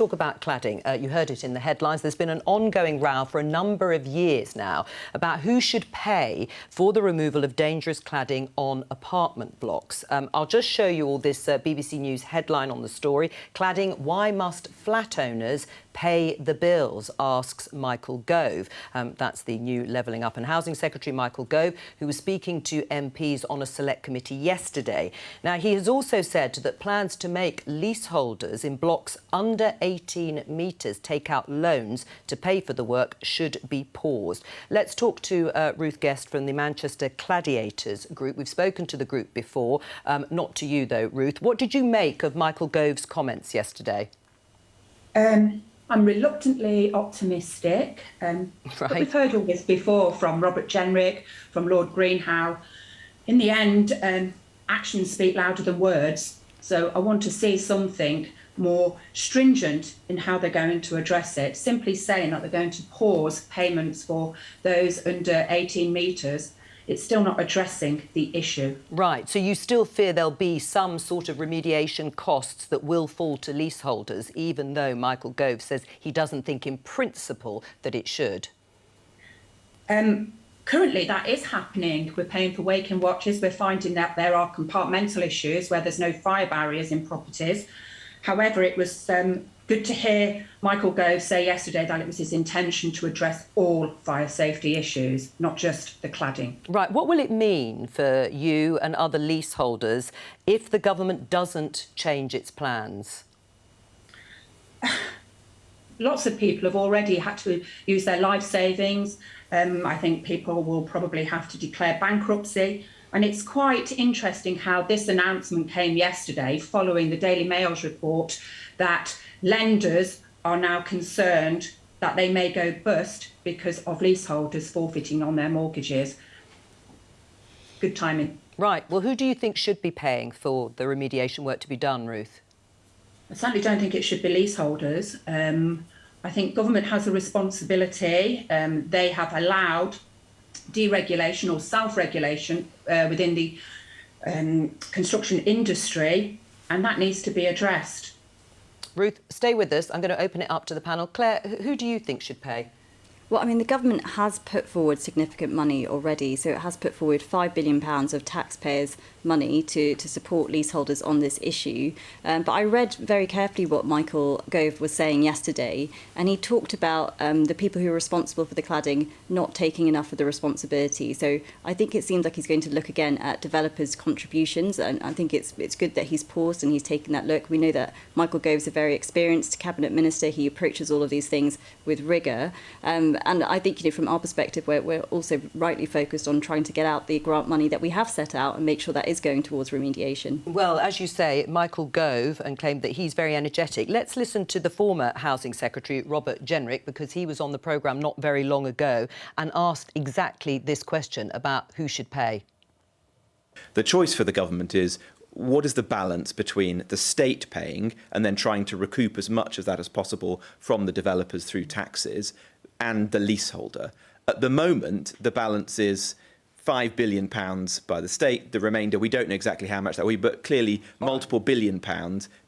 Talk about cladding. You heard it in the headlines. There's been an ongoing row for a number of years now about who should pay for the removal of dangerous cladding on apartment blocks. I'll just show you all this BBC News headline on the story. Cladding, why must flat owners pay the bills, asks Michael Gove. That's the new Levelling Up and Housing Secretary, Michael Gove, who was speaking to MPs on a select committee yesterday. Now, he has also said that plans to make leaseholders in blocks under 18 metres take out loans to pay for the work should be paused. Let's talk to Ruth Guest from the Manchester Cladiators group. We've spoken to the group before, not to you, though, Ruth. What did you make of Michael Gove's comments yesterday? I'm reluctantly optimistic. But we've heard all this before from Robert Jenrick, from Lord Greenhow. In the end, actions speak louder than words. So I want to see something more stringent in how they're going to address it. Simply saying that they're going to pause payments for those under 18 metres, it's still not addressing the issue. Right, so you still fear there'll be some sort of remediation costs that will fall to leaseholders, even though Michael Gove says he doesn't think in principle that it should? Currently, that is happening. We're paying for wake-in watches. We're finding that there are compartmental issues where there's no fire barriers in properties. However, it was good to hear Michael Gove say yesterday that it was his intention to address all fire safety issues, not just the cladding. Right. What will it mean for you and other leaseholders if the government doesn't change its plans? Lots of people have already had to use their life savings. I think people will probably have to declare bankruptcy. And it's quite interesting how this announcement came yesterday following the Daily Mail's report that lenders are now concerned that they may go bust because of leaseholders forfeiting on their mortgages. Good timing. Right. Well, who do you think should be paying for the remediation work to be done, Ruth? I certainly don't think it should be leaseholders. I think government has a responsibility. They have allowed deregulation or self-regulation within the construction industry, and that needs to be addressed. Ruth, stay with us. I'm going to open it up to the panel. Claire, who do you think should pay? Well, I mean, the government has put forward significant money already. So it has put forward £5 billion of taxpayers' money to support leaseholders on this issue. But I read very carefully what Michael Gove was saying yesterday, and he talked about the people who are responsible for the cladding not taking enough of the responsibility. So I think it seems like he's going to look again at developers' contributions, and I think it's good that he's paused and he's taken that look. We know that Michael Gove's a very experienced cabinet minister. He approaches all of these things with rigour. And I think, from our perspective, we're also rightly focused on trying to get out the grant money that we have set out and make sure that is going towards remediation. Well, as you say, Michael Gove and claimed that he's very energetic. Let's listen to the former Housing Secretary, Robert Jenrick, because he was on the programme not very long ago and asked exactly this question about who should pay. The choice for the government is, what is the balance between the state paying and then trying to recoup as much of that as possible from the developers through taxes and the leaseholder? At the moment, the balance is £5 billion by the state. The remainder, we don't know exactly how much that will be, but clearly multiple £billion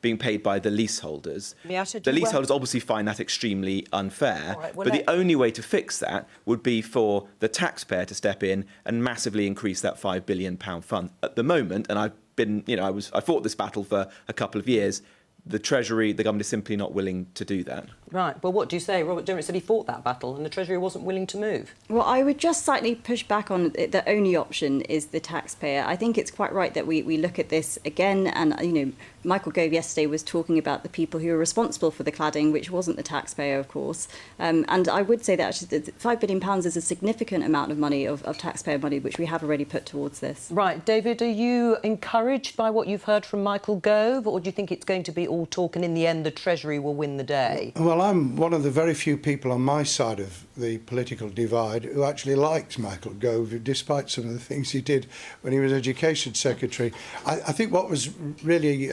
being paid by the leaseholders. The leaseholders obviously find that extremely unfair, but the only way to fix that would be for the taxpayer to step in and massively increase that £5 billion fund. At the moment, and I've been, I fought this battle for a couple of years, the Treasury, the government is simply not willing to do that. Right. Well, what do you say? Robert Jenrick said he fought that battle and the Treasury wasn't willing to move. Well, I would just slightly push back on the only option is the taxpayer. I think it's quite right that we look at this again. And, Michael Gove yesterday was talking about the people who are responsible for the cladding, which wasn't the taxpayer, of course. And I would say that actually £5 billion is a significant amount of money, of taxpayer money, which we have already put towards this. Right. David, are you encouraged by what you've heard from Michael Gove, or do you think it's going to be all talk and in the end the Treasury will win the day? Well, I'm one of the very few people on my side of the political divide who actually likes Michael Gove, despite some of the things he did when he was Education Secretary. I think what was really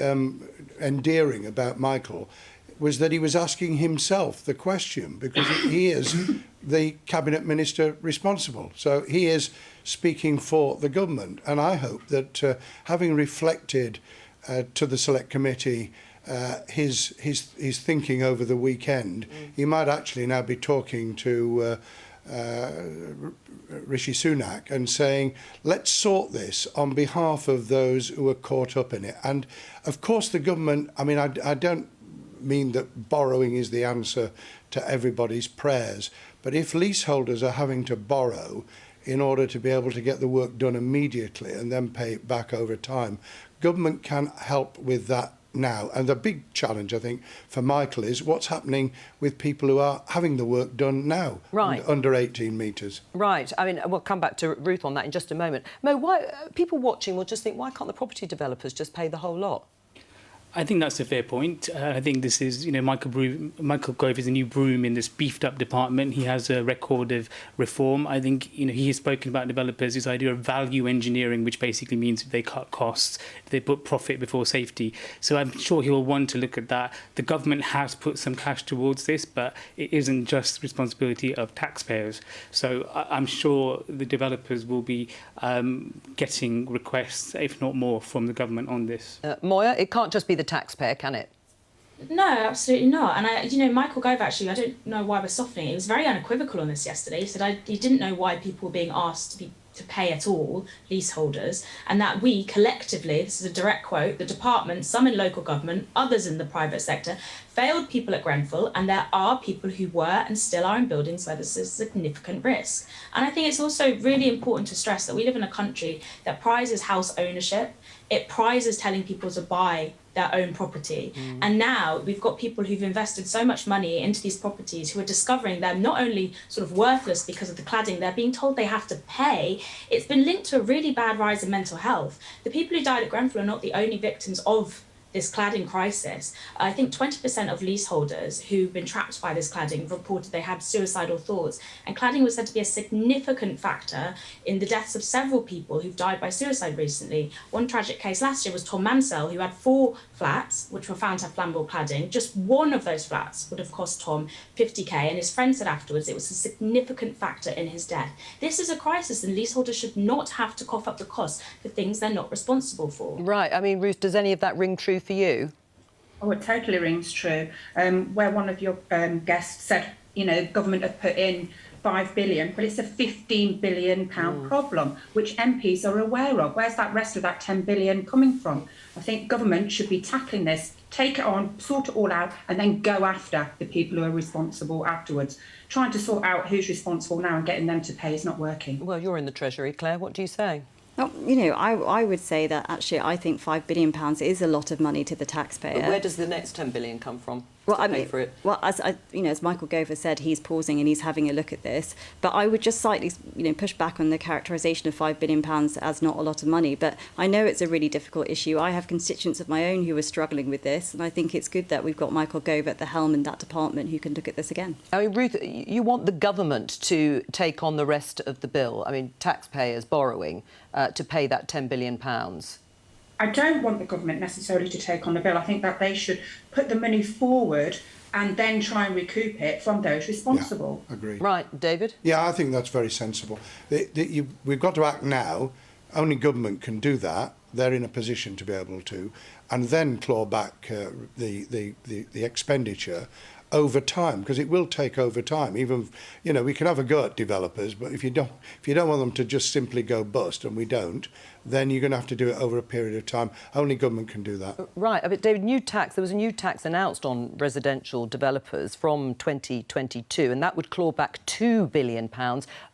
endearing about Michael was that he was asking himself the question, because he is the Cabinet Minister responsible. So he is speaking for the government. And I hope that having reflected to the Select Committee his thinking over the weekend, he might actually now be talking to Rishi Sunak and saying, let's sort this on behalf of those who are caught up in it. And of course the government, I mean, I don't mean that borrowing is the answer to everybody's prayers, but if leaseholders are having to borrow in order to be able to get the work done immediately and then pay it back over time, government can help with that now. And the big challenge, I think, for Michael is what's happening with people who are having the work done now, right, under 18 metres. Right. I mean, we'll come back to Ruth on that in just a moment. Mo, why people watching will just think, why can't the property developers just pay the whole lot? I think that's a fair point. I think this is, Michael Gove is a new broom in this beefed up department. He has a record of reform. I think, he has spoken about developers, this idea of value engineering, which basically means they cut costs, they put profit before safety. So I'm sure he'll want to look at that. The government has put some cash towards this, but it isn't just responsibility of taxpayers. So I'm sure the developers will be getting requests, if not more, from the government on this. Moya, it can't just be the taxpayer, can it? No, absolutely not. And Michael Gove, actually, I don't know why we're softening it. He was very unequivocal on this yesterday. He said he didn't know why people were being asked to pay at all, leaseholders, and that we collectively, this is a direct quote, the department, some in local government, others in the private sector, failed people at Grenfell, and there are people who were and still are in buildings where there's a significant risk. And I think it's also really important to stress that we live in a country that prizes house ownership. It prizes telling people to buy their own property. And now we've got people who've invested so much money into these properties who are discovering they're not only sort of worthless because of the cladding, they're being told they have to pay. It's been linked to a really bad rise in mental health. The people who died at Grenfell are not the only victims of this cladding crisis. I think 20% of leaseholders who've been trapped by this cladding reported they had suicidal thoughts. And cladding was said to be a significant factor in the deaths of several people who've died by suicide recently. One tragic case last year was Tom Mansell, who had 4 flats, which were found to have flammable cladding. Just one of those flats would have cost Tom 50k, and his friend said afterwards it was a significant factor in his death. This is a crisis, and leaseholders should not have to cough up the costs for things they're not responsible for. Right. I mean, Ruth, does any of that ring true for you? Oh, it totally rings true. Where one of your guests said, government have put in 5 billion, but it's a 15 billion pound problem, which MPs are aware of. Where's that rest of that 10 billion coming from? I think government should be tackling this, take it on, sort it all out, and then go after the people who are responsible afterwards. Trying to sort out who's responsible now and getting them to pay is not working. Well, you're in the Treasury, Claire. What do you say? Well, I would say that actually I think £5 billion is a lot of money to the taxpayer. But where does the next 10 billion come from? For it? Well, as Michael Gove has said, he's pausing and he's having a look at this. But I would just slightly, push back on the characterisation of £5 billion as not a lot of money. But I know it's a really difficult issue. I have constituents of my own who are struggling with this, and I think it's good that we've got Michael Gove at the helm in that department who can look at this again. I mean, Ruth, you want the government to take on the rest of the bill. I mean, taxpayers borrowing to pay that £10 billion. I don't want the government necessarily to take on the bill. I think that they should put the money forward and then try and recoup it from those responsible. Yeah, agreed. Right, David? Yeah, I think that's very sensible. We've got to act now. Only government can do that. They're in a position to be able to, and then claw back the expenditure over time, because it will take over time. Even we can have a go at developers, but if you don't want them to just simply go bust, and we don't, then you're going to have to do it over a period of time. Only government can do that. Right. But David, there was a new tax announced on residential developers from 2022, and that would claw back £2 billion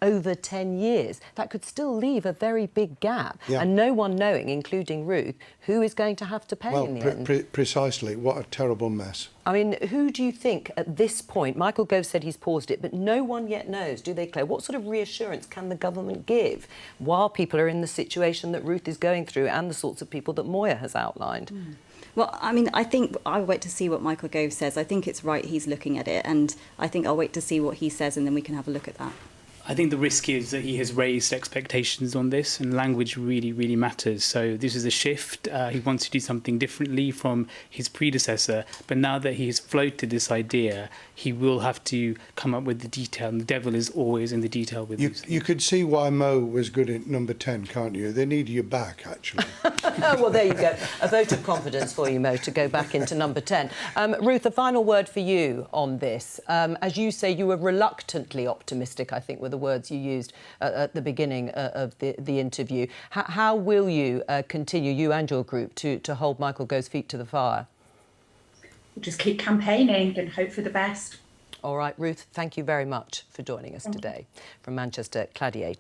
over 10 years. That could still leave a very big gap, and no one knowing, including Ruth, who is going to have to pay in the end. Precisely. What a terrible mess. I mean, who do you think at this point, Michael Gove said he's paused it, but no one yet knows, do they, Claire? What sort of reassurance can the government give while people are in the situation that Ruth is going through and the sorts of people that Moya has outlined? Well, I mean, I think I'll wait to see what Michael Gove says. I think it's right he's looking at it, and I think I'll wait to see what he says, and then we can have a look at that. I think the risk is that he has raised expectations on this, and language really, really matters. So this is a shift. He wants to do something differently from his predecessor, but now that he has floated this idea, he will have to come up with the detail, and the devil is always in the detail with these things. You could see why Mo was good at number 10, can't you? They need you back, actually. Well, there you go. A vote of confidence for you, Mo, to go back into number 10. Ruth, a final word for you on this. As you say, you were reluctantly optimistic, I think, were the words you used at the beginning of the interview. How will you continue, you and your group, to hold Michael Gove's feet to the fire? We'll just keep campaigning and hope for the best. All right, Ruth, thank you very much for joining us today from Manchester Cladiators.